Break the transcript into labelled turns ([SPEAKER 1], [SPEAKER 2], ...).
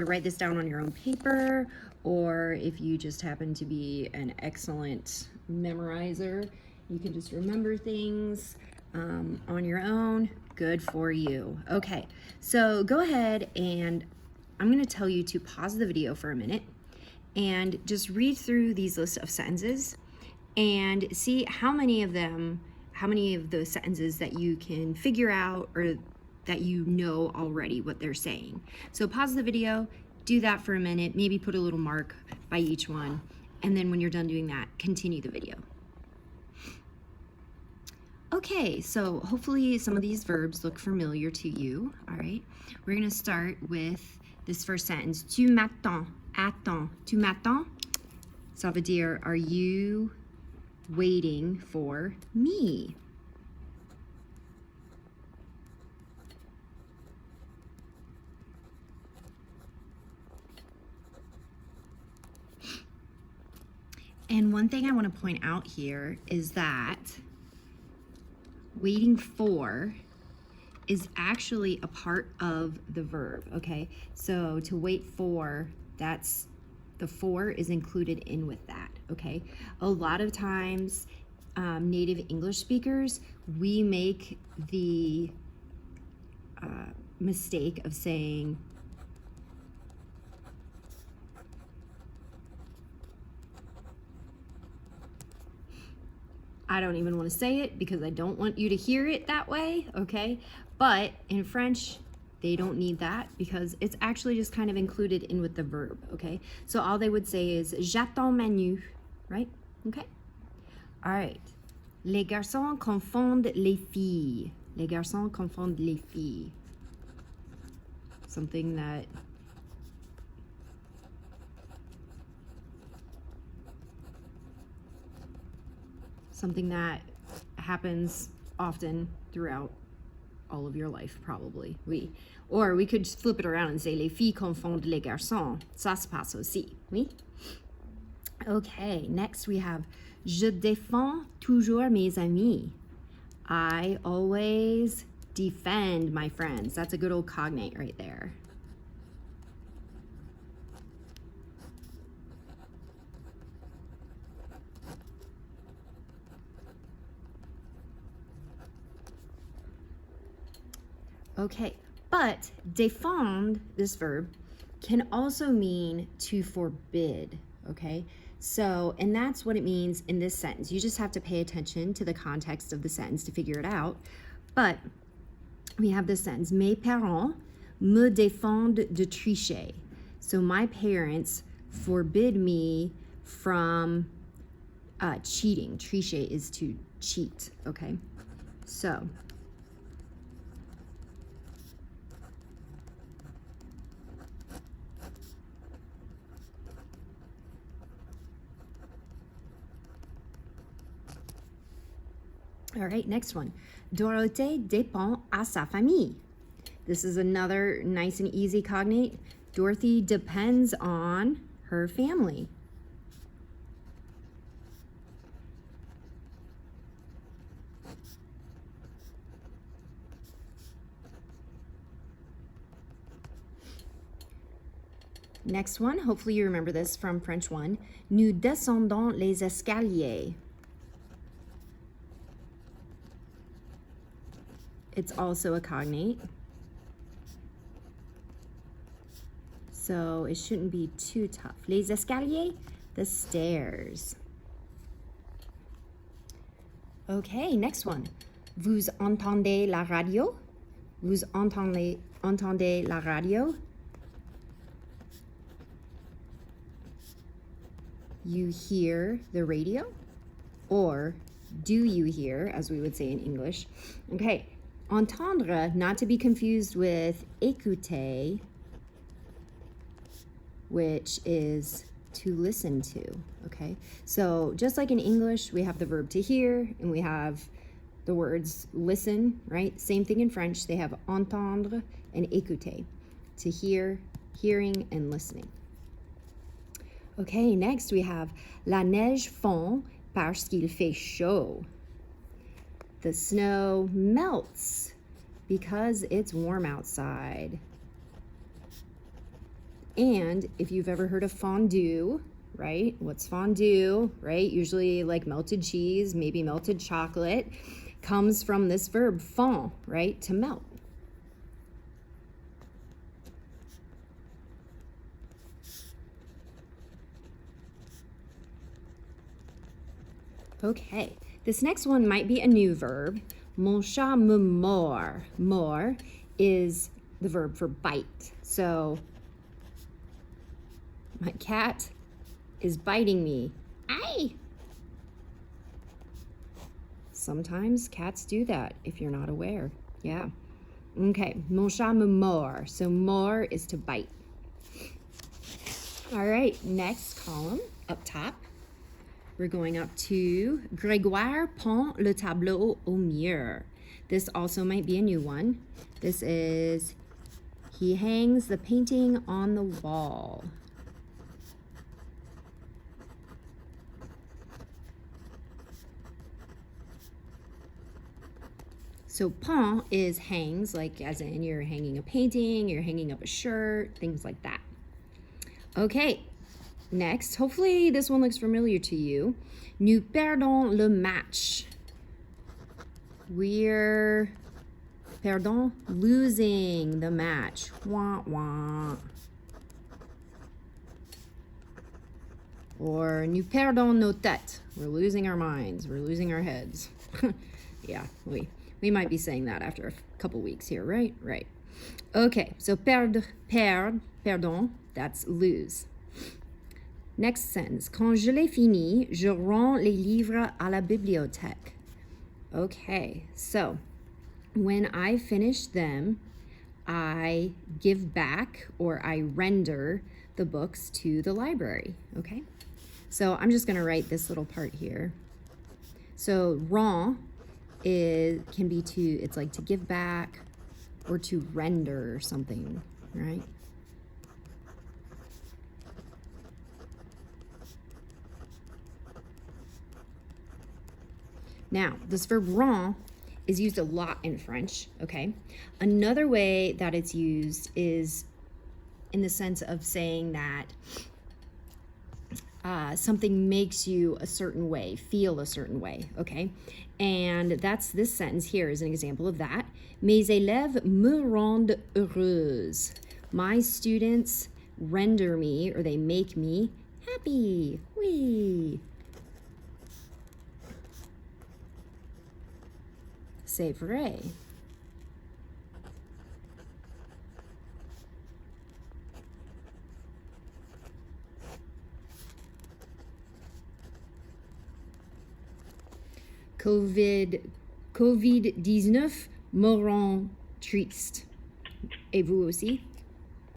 [SPEAKER 1] write this down on your own paper, or if you just happen to be an excellent memorizer, you can just remember things on your own. Good for you. Okay, so go ahead and I'm going to tell you to pause the video for a minute and just read through these lists of sentences and see how many of those sentences that you can figure out or that you know already what they're saying. So pause the video, do that for a minute, maybe put a little mark by each one, and then when you're done doing that, continue the video. Okay, so hopefully some of these verbs look familiar to you. All right, we're gonna start with this first sentence. Tu m'attends, attends. Tu m'attends? Ça veut dire, are you waiting for me? And one thing I want to point out here is that waiting for is actually a part of the verb, okay? So to wait for, that's the for is included in with that, okay? A lot of times, native English speakers, we make the mistake of saying I don't even want to say it because I don't want you to hear it that way, okay? But in French, they don't need that because it's actually just kind of included in with the verb, okay? So all they would say is j'attends Manu, right? Okay? All right. Les garçons confondent les filles. Les garçons confondent les filles. Something that happens often throughout all of your life, probably. Or we could flip it around and say les filles confondent les garçons. Ça se passe aussi, oui? Okay, next we have je défends toujours mes amis. I always defend my friends. That's a good old cognate right there. Okay, but défendre, this verb, can also mean to forbid, okay? So, and that's what it means in this sentence. You just have to pay attention to the context of the sentence to figure it out. But we have this sentence, mes parents me défendent de tricher. So my parents forbid me from cheating. Tricher is to cheat, okay? So, all right, next one. Dorothée dépend à sa famille. This is another nice and easy cognate. Dorothy depends on her family. Next one, hopefully you remember this from French 1. Nous descendons les escaliers. It's also a cognate. So it shouldn't be too tough. Les escaliers, the stairs. Okay, next one. Vous entendez la radio? Vous entendez la radio? You hear the radio? Or do you hear, as we would say in English? Okay, entendre, not to be confused with écouter, which is to listen to, okay? So just like in English, we have the verb to hear and we have the words listen, right? Same thing in French, they have entendre and écouter, to hear, hearing, and listening. Okay, next we have la neige fond parce qu'il fait chaud. The snow melts because it's warm outside. And if you've ever heard of fondue, right? What's fondue, right? Usually like melted cheese, maybe melted chocolate, comes from this verb fond, right? To melt. Okay, this next one might be a new verb. Mon chat me mord. Mord is the verb for bite. So, my cat is biting me. Aye! Sometimes cats do that if you're not aware. Yeah. Okay, mon chat me mord. So, mord is to bite. All right, next column up top. We're going up to Grégoire peint le tableau au mur. This also might be a new one. This is, he hangs the painting on the wall. So peint is hangs, like as in you're hanging a painting, you're hanging up a shirt, things like that. Okay, next, hopefully this one looks familiar to you. Nous perdons le match. We're losing the match. Wah, wah. Or nous perdons nos têtes. We're losing our minds. We're losing our heads. Yeah, we might be saying that after a couple weeks here, right? Right. Okay, so perdon, that's lose. Next sentence. Quand je l'ai fini, je rends les livres à la bibliothèque. Okay, so when I finish them, I give back or I render the books to the library. Okay, so I'm just going to write this little part here. So rend can be it's like to give back or to render something, right? Now, this verb rend is used a lot in French, okay? Another way that it's used is in the sense of saying that something makes you a certain way, feel a certain way, okay? And that's this sentence here is an example of that. Mes élèves me rendent heureuse. My students render me, or they make me happy. Oui. C'est vrai. COVID-19 me rend triste. Et vous aussi?